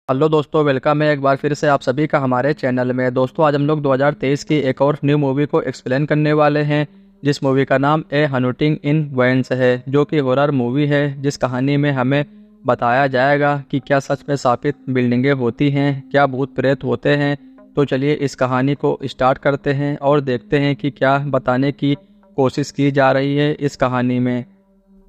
Hello दोस्तों, welcome है एक बार फिर से आप सभी का हमारे चैनल में। दोस्तों, आज हम लोग 2023 की एक और न्यू मूवी को एक्सप्लेन करने वाले हैं, जिस मूवी का नाम ए हंटिंग इन वेंस है, जो कि हॉरर मूवी है। जिस कहानी में हमें बताया जाएगा कि क्या सच में स्थापित बिल्डिंगें होती हैं, क्या भूत प्रेत होते हैं। तो चलिए इस कहानी को स्टार्ट करते हैं और देखते हैं कि क्या बताने की कोशिश की जा रही है इस कहानी में।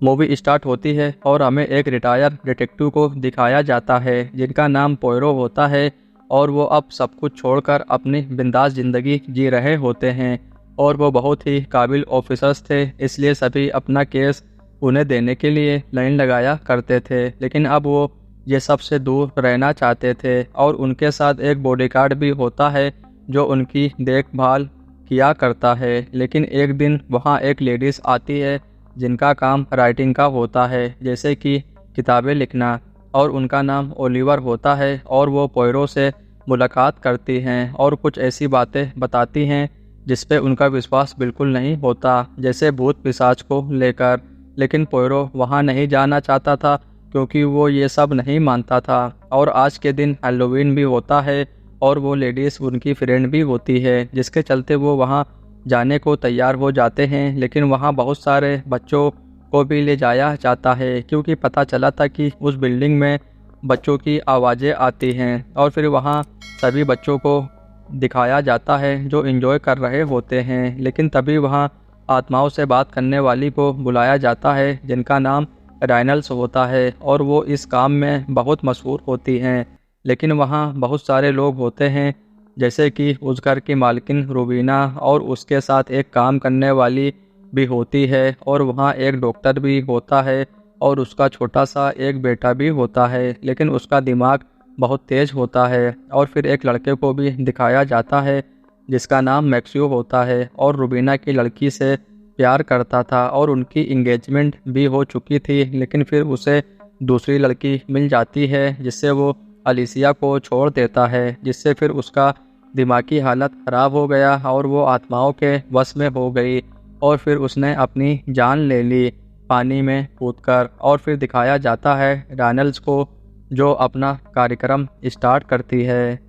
मूवी स्टार्ट होती है और हमें एक रिटायर डिटेक्टिव को दिखाया जाता है जिनका नाम पोयरो होता है, और वो अब सब कुछ छोड़कर अपनी बिंदास ज़िंदगी जी रहे होते हैं। और वो बहुत ही काबिल ऑफिसर्स थे, इसलिए सभी अपना केस उन्हें देने के लिए लाइन लगाया करते थे। लेकिन अब वो ये सब से दूर रहना चाहते थे, और उनके साथ एक बॉडीगार्ड भी होता है जो उनकी देखभाल किया करता है। लेकिन एक दिन वहाँ एक लेडीज़ आती है जिनका काम राइटिंग का होता है, जैसे कि किताबें लिखना, और उनका नाम ओलिवर होता है। और वो पोयरो से मुलाकात करती हैं और कुछ ऐसी बातें बताती हैं जिस पे उनका विश्वास बिल्कुल नहीं होता, जैसे भूत पिशाच को लेकर। लेकिन पोयरो वहाँ नहीं जाना चाहता था क्योंकि वो ये सब नहीं मानता था। और आज के दिन हैलोवीन भी होता है और वो लेडीज़ उनकी फ्रेंड भी होती है, जिसके चलते वो वहाँ जाने को तैयार हो जाते हैं। लेकिन वहाँ बहुत सारे बच्चों को भी ले जाया जाता है, क्योंकि पता चला था कि उस बिल्डिंग में बच्चों की आवाज़ें आती हैं। और फिर वहाँ सभी बच्चों को दिखाया जाता है जो एंजॉय कर रहे होते हैं। लेकिन तभी वहाँ आत्माओं से बात करने वाली को बुलाया जाता है जिनका नाम राइनल्स होता है, और वो इस काम में बहुत मशहूर होती हैं। लेकिन वहाँ बहुत सारे लोग होते हैं, जैसे कि उस घर की मालकिन रूबीना, और उसके साथ एक काम करने वाली भी होती है, और वहाँ एक डॉक्टर भी होता है, और उसका छोटा सा एक बेटा भी होता है, लेकिन उसका दिमाग बहुत तेज होता है। और फिर एक लड़के को भी दिखाया जाता है जिसका नाम मैक्सियो होता है, और रूबीना की लड़की से प्यार करता था और उनकी इंगेजमेंट भी हो चुकी थी। लेकिन फिर उसे दूसरी लड़की मिल जाती है जिससे वो अलिसिया को छोड़ देता है, जिससे फिर उसका दिमागी हालत ख़राब हो गया और वो आत्माओं के वश में हो गई। और फिर उसने अपनी जान ले ली पानी में कूदकर। और फिर दिखाया जाता है राइनल्स को, जो अपना कार्यक्रम स्टार्ट करती है,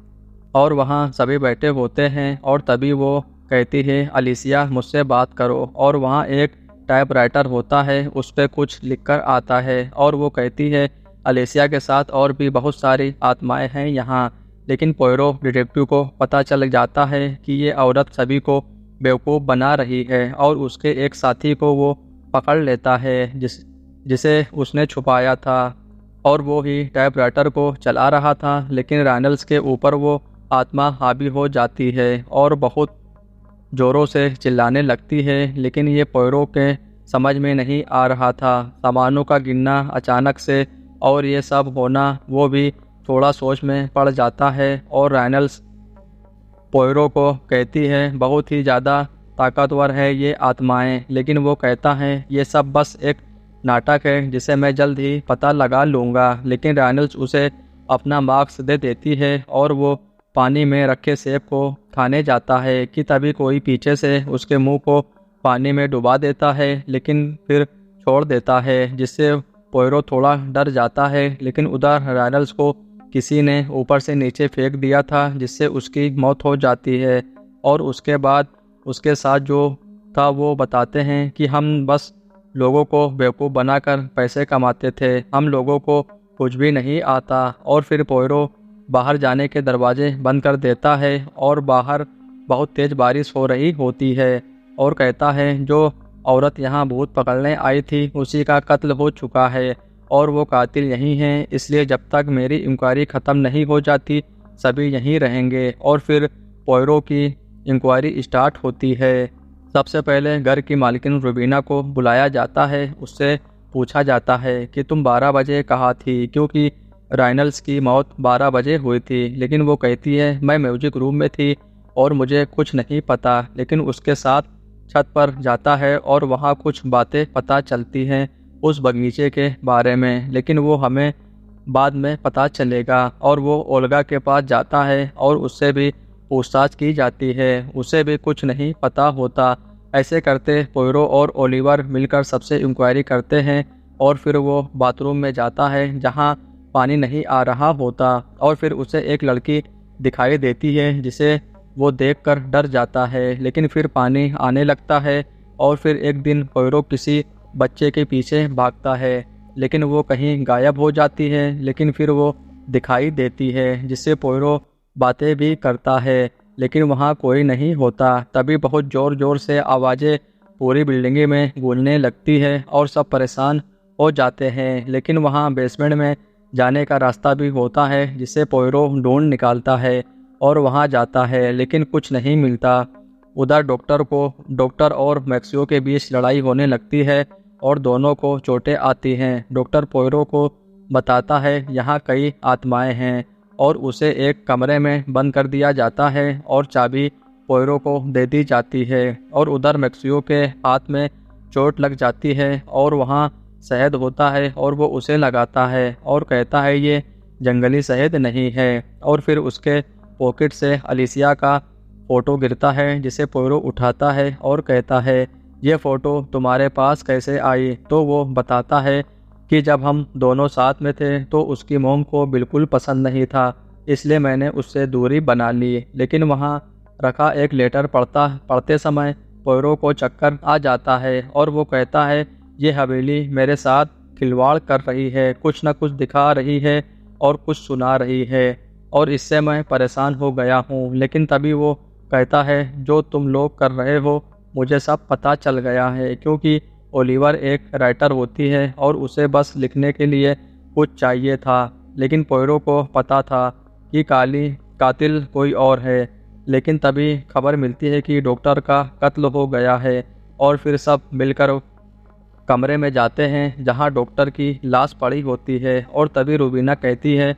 और वहाँ सभी बैठे होते हैं। और तभी वो कहती है, अलिसिया मुझसे बात करो। और वहाँ एक टाइपराइटर होता है, उस पर कुछ लिखकर आता है, और वो कहती है, अलिसिया के साथ और भी बहुत सारी आत्माएं हैं यहाँ। लेकिन पोयरो डिटेक्टिव को पता चल जाता है कि ये औरत सभी को बेवकूफ़ बना रही है, और उसके एक साथी को वो पकड़ लेता है जिसे उसने छुपाया था, और वो ही टाइपराइटर को चला रहा था। लेकिन राइनल्स के ऊपर वो आत्मा हावी हो जाती है और बहुत ज़ोरों से चिल्लाने लगती है। लेकिन ये पोयरो के समझ में नहीं आ रहा था, सामानों का गिनना अचानक से और ये सब होना। वो भी थोड़ा सोच में पड़ जाता है, और राइनल्स पोयरो को कहती है, बहुत ही ज़्यादा ताकतवर है ये आत्माएं। लेकिन वो कहता है, ये सब बस एक नाटक है जिसे मैं जल्द ही पता लगा लूँगा। लेकिन राइनल्स उसे अपना मार्क्स दे देती है, और वो पानी में रखे सेब को खाने जाता है कि तभी कोई पीछे से उसके मुंह को पानी में डुबा देता है, लेकिन फिर छोड़ देता है, जिससे पोयरो थोड़ा डर जाता है। लेकिन उधर राइनल्स को किसी ने ऊपर से नीचे फेंक दिया था, जिससे उसकी मौत हो जाती है। और उसके बाद उसके साथ जो था वो बताते हैं कि हम बस लोगों को बेवकूफ़ बनाकर पैसे कमाते थे, हम लोगों को कुछ भी नहीं आता। और फिर पोयरो बाहर जाने के दरवाजे बंद कर देता है, और बाहर बहुत तेज़ बारिश हो रही होती है, और कहता है, जो औरत यहाँ भूत पकड़ने आई थी उसी का कत्ल हो चुका है, और वो कातिल यही हैं, इसलिए जब तक मेरी इंक्वायरी ख़त्म नहीं हो जाती सभी यहीं रहेंगे। और फिर पोयरो की इंक्वायरी स्टार्ट होती है। सबसे पहले घर की मालकिन रूबीना को बुलाया जाता है, उससे पूछा जाता है कि तुम 12 बजे कहाँ थी, क्योंकि राइनल्स की मौत 12 बजे हुई थी। लेकिन वो कहती है, मैं म्यूजिक रूम में थी और मुझे कुछ नहीं पता। लेकिन उसके साथ छत पर जाता है और वहाँ कुछ बातें पता चलती हैं उस बगीचे के बारे में, लेकिन वो हमें बाद में पता चलेगा। और वो ओल्गा के पास जाता है और उससे भी पूछताछ की जाती है, उसे भी कुछ नहीं पता होता। ऐसे करते पोयरो और ओलिवर मिलकर सबसे इंक्वायरी करते हैं, और फिर वो बाथरूम में जाता है जहाँ पानी नहीं आ रहा होता और फिर उसे एक लड़की दिखाई देती है जिसे वो देखकर डर जाता है, लेकिन फिर पानी आने लगता है। और फिर एक दिन पोयरो किसी बच्चे के पीछे भागता है, लेकिन वो कहीं गायब हो जाती है, लेकिन फिर वो दिखाई देती है जिससे पोयरो बातें भी करता है, लेकिन वहाँ कोई नहीं होता। तभी बहुत ज़ोर ज़ोर से आवाज़ें पूरी बिल्डिंग में गूंजने लगती है और सब परेशान हो जाते हैं। लेकिन वहाँ बेसमेंट में जाने का रास्ता भी होता है जिसे पोयरो ढूंढ निकालता है और वहाँ जाता है, लेकिन कुछ नहीं मिलता। उधर डॉक्टर और मैक्सियो के बीच लड़ाई होने लगती है और दोनों को चोटें आती हैं। डॉक्टर पोयरो को बताता है यहाँ कई आत्माएं हैं और उसे एक कमरे में बंद कर दिया जाता है और चाबी पोयरो को दे दी जाती है। और उधर मैक्सियो के हाथ में चोट लग जाती है और वहाँ शहद होता है और वो उसे लगाता है और कहता है ये जंगली शहद नहीं है। और फिर उसके पॉकेट से अलिसिया का फ़ोटो गिरता है जिसे पोयरो उठाता है और कहता है ये फ़ोटो तुम्हारे पास कैसे आई। तो वो बताता है कि जब हम दोनों साथ में थे तो उसकी मोम को बिल्कुल पसंद नहीं था, इसलिए मैंने उससे दूरी बना ली। लेकिन वहाँ रखा एक लेटर पढ़ते समय पोयरो को चक्कर आ जाता है और वो कहता है ये हवेली मेरे साथ खिलवाड़ कर रही है, कुछ न कुछ दिखा रही है और कुछ सुना रही है और इससे मैं परेशान हो गया हूँ। लेकिन तभी वो कहता है जो तुम लोग कर रहे हो मुझे सब पता चल गया है, क्योंकि ओलिवर एक राइटर होती है और उसे बस लिखने के लिए कुछ चाहिए था। लेकिन पोयरो को पता था कि कातिल कोई और है। लेकिन तभी खबर मिलती है कि डॉक्टर का कत्ल हो गया है और फिर सब मिलकर कमरे में जाते हैं जहां डॉक्टर की लाश पड़ी होती है। और तभी रूबीना कहती है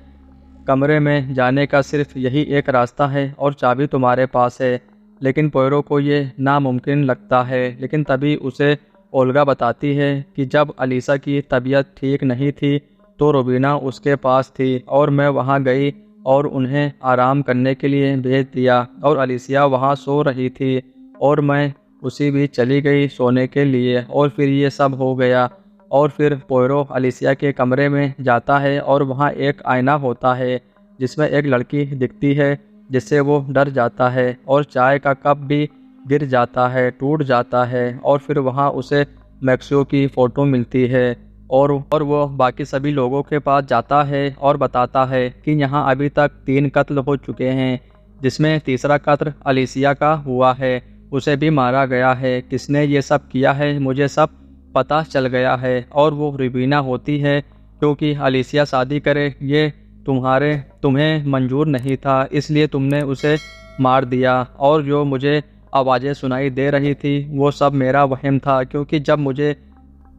कमरे में जाने का सिर्फ यही एक रास्ता है और चाबी तुम्हारे पास है। लेकिन पोयरो को ये नामुमकिन लगता है। लेकिन तभी उसे ओल्गा बताती है कि जब अलीसा की तबीयत ठीक नहीं थी तो रूबीना उसके पास थी और मैं वहाँ गई और उन्हें आराम करने के लिए भेज दिया और अलीसिया वहाँ सो रही थी और मैं उसी भी चली गई सोने के लिए और फिर ये सब हो गया। और फिर पोयरो अलीसिया के कमरे में जाता है और वहाँ एक आईना होता है जिसमें एक लड़की दिखती है जिससे वो डर जाता है और चाय का कप भी गिर जाता है, टूट जाता है। और फिर वहाँ उसे मैक्सियो की फ़ोटो मिलती है और वो बाकी सभी लोगों के पास जाता है और बताता है कि यहाँ अभी तक 3 कत्ल हो चुके हैं, जिसमें तीसरा कत्ल अलीसिया का हुआ है, उसे भी मारा गया है। किसने ये सब किया है मुझे सब पता चल गया है और वो रूबीना होती है, क्योंकि अलीसिया शादी करे ये तुम्हें मंजूर नहीं था, इसलिए तुमने उसे मार दिया। और जो मुझे आवाज़ें सुनाई दे रही थी वो सब मेरा वहम था, क्योंकि जब मुझे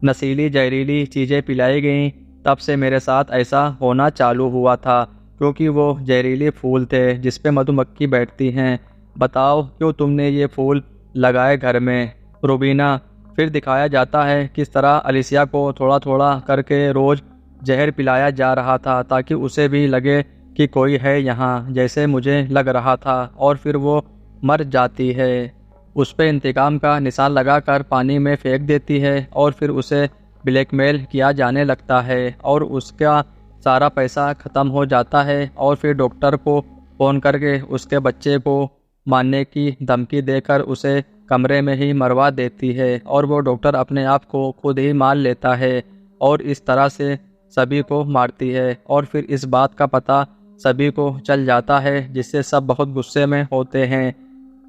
नशीली जहरीली चीज़ें पिलाई गईं तब से मेरे साथ ऐसा होना चालू हुआ था, क्योंकि वो जहरीले फूल थे जिस पे मधुमक्खी बैठती हैं। बताओ क्यों तुमने ये फूल लगाए घर में, रूबीना। फिर दिखाया जाता है किस तरह अलीसिया को थोड़ा थोड़ा करके रोज़ जहर पिलाया जा रहा था ताकि उसे भी लगे कि कोई है यहाँ, जैसे मुझे लग रहा था। और फिर वो मर जाती है, उस पर इंतकाम का निशान लगाकर पानी में फेंक देती है और फिर उसे ब्लैकमेल किया जाने लगता है और उसका सारा पैसा ख़त्म हो जाता है। और फिर डॉक्टर को फ़ोन करके उसके बच्चे को मारने की धमकी देकर उसे कमरे में ही मरवा देती है और वो डॉक्टर अपने आप को खुद ही मार लेता है और इस तरह से सभी को मारती है। और फिर इस बात का पता सभी को चल जाता है, जिससे सब बहुत गुस्से में होते हैं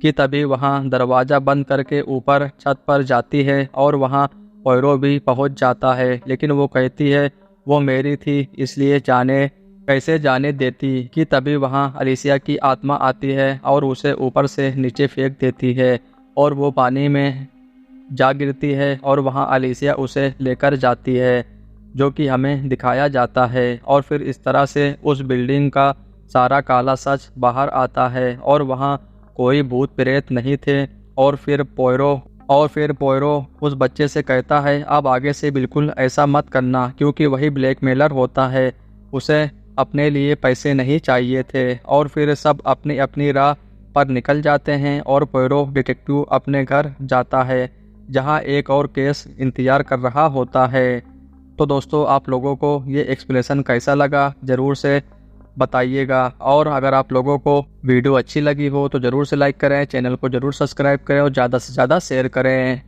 कि तभी वहाँ दरवाज़ा बंद करके ऊपर छत पर जाती है और वहाँ पोयरो भी पहुँच जाता है। लेकिन वो कहती है वो मेरी थी इसलिए कैसे जाने देती कि तभी वहाँ अलीसिया की आत्मा आती है और उसे ऊपर से नीचे फेंक देती है और वो पानी में जा गिरती है और वहाँ अलीसिया उसे लेकर जाती है, जो कि हमें दिखाया जाता है। और फिर इस तरह से उस बिल्डिंग का सारा काला सच बाहर आता है और वहाँ कोई भूत प्रेत नहीं थे। और फिर पोयरो उस बच्चे से कहता है अब आगे से बिल्कुल ऐसा मत करना, क्योंकि वही ब्लैकमेलर होता है, उसे अपने लिए पैसे नहीं चाहिए थे। और फिर सब अपनी अपनी राह पर निकल जाते हैं और पोयरो डिटेक्टिव अपने घर जाता है जहां एक और केस इंतजार कर रहा होता है। तो दोस्तों आप लोगों को ये एक्सप्लेनेशन कैसा लगा ज़रूर से बताइएगा, और अगर आप लोगों को वीडियो अच्छी लगी हो तो ज़रूर से लाइक करें, चैनल को ज़रूर सब्सक्राइब करें और ज़्यादा से ज़्यादा शेयर करें।